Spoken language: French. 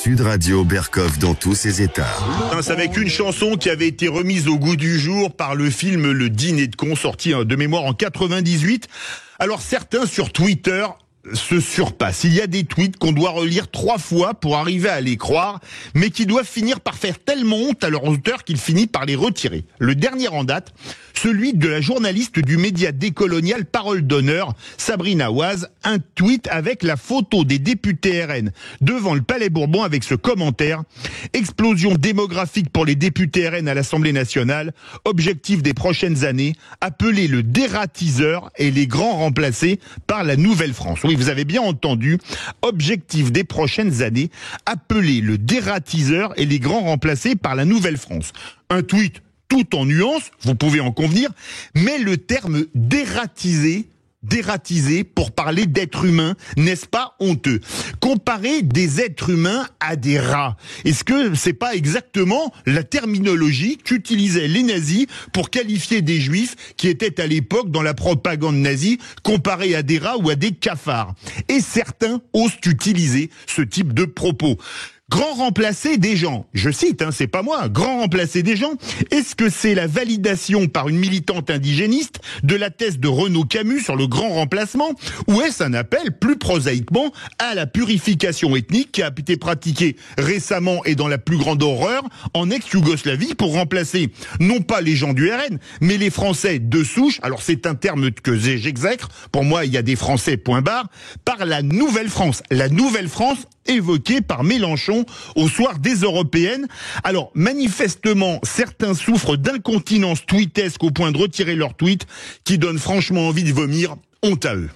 Sud Radio Berkoff dans tous ses états. C'est avec une chanson qui avait été remise au goût du jour par le film Le Dîner de cons, sorti de mémoire en 98. Alors certains sur Twitter se surpassent. Il y a des tweets qu'on doit relire 3 fois pour arriver à les croire, mais qui doivent finir par faire tellement honte à leur auteur qu'ils finissent par les retirer. Le dernier en date, celui de la journaliste du média décolonial Parole d'Honneur, Sabrina Oise, un tweet avec la photo des députés RN devant le Palais Bourbon avec ce commentaire: explosion démographique pour les députés RN à l'Assemblée nationale, objectif des prochaines années, appeler le dératiseur et les grands remplacés par la Nouvelle France. Oui, vous avez bien entendu, objectif des prochaines années, appeler le dératiseur et les grands remplacés par la Nouvelle France. Un tweet tout en nuances, vous pouvez en convenir, mais le terme dératisé pour parler d'êtres humains, n'est-ce pas honteux? Comparer des êtres humains à des rats, est-ce que c'est pas exactement la terminologie qu'utilisaient les nazis pour qualifier des juifs qui étaient à l'époque dans la propagande nazie comparés à des rats ou à des cafards? Et certains osent utiliser ce type de propos. Grand remplacer des gens, je cite, c'est pas moi, grand remplacer des gens, est-ce que c'est la validation par une militante indigéniste de la thèse de Renaud Camus sur le grand remplacement, ou est-ce un appel plus prosaïquement à la purification ethnique qui a été pratiquée récemment et dans la plus grande horreur en ex-Yougoslavie pour remplacer non pas les gens du RN, mais les Français de souche, alors c'est un terme que j'exècre, pour moi il y a des Français point barre, par la Nouvelle France. La Nouvelle France évoquée par Mélenchon au soir des Européennes. Alors, manifestement, certains souffrent d'incontinence tweetesque au point de retirer leurs tweets qui donnent franchement envie de vomir. Honte à eux.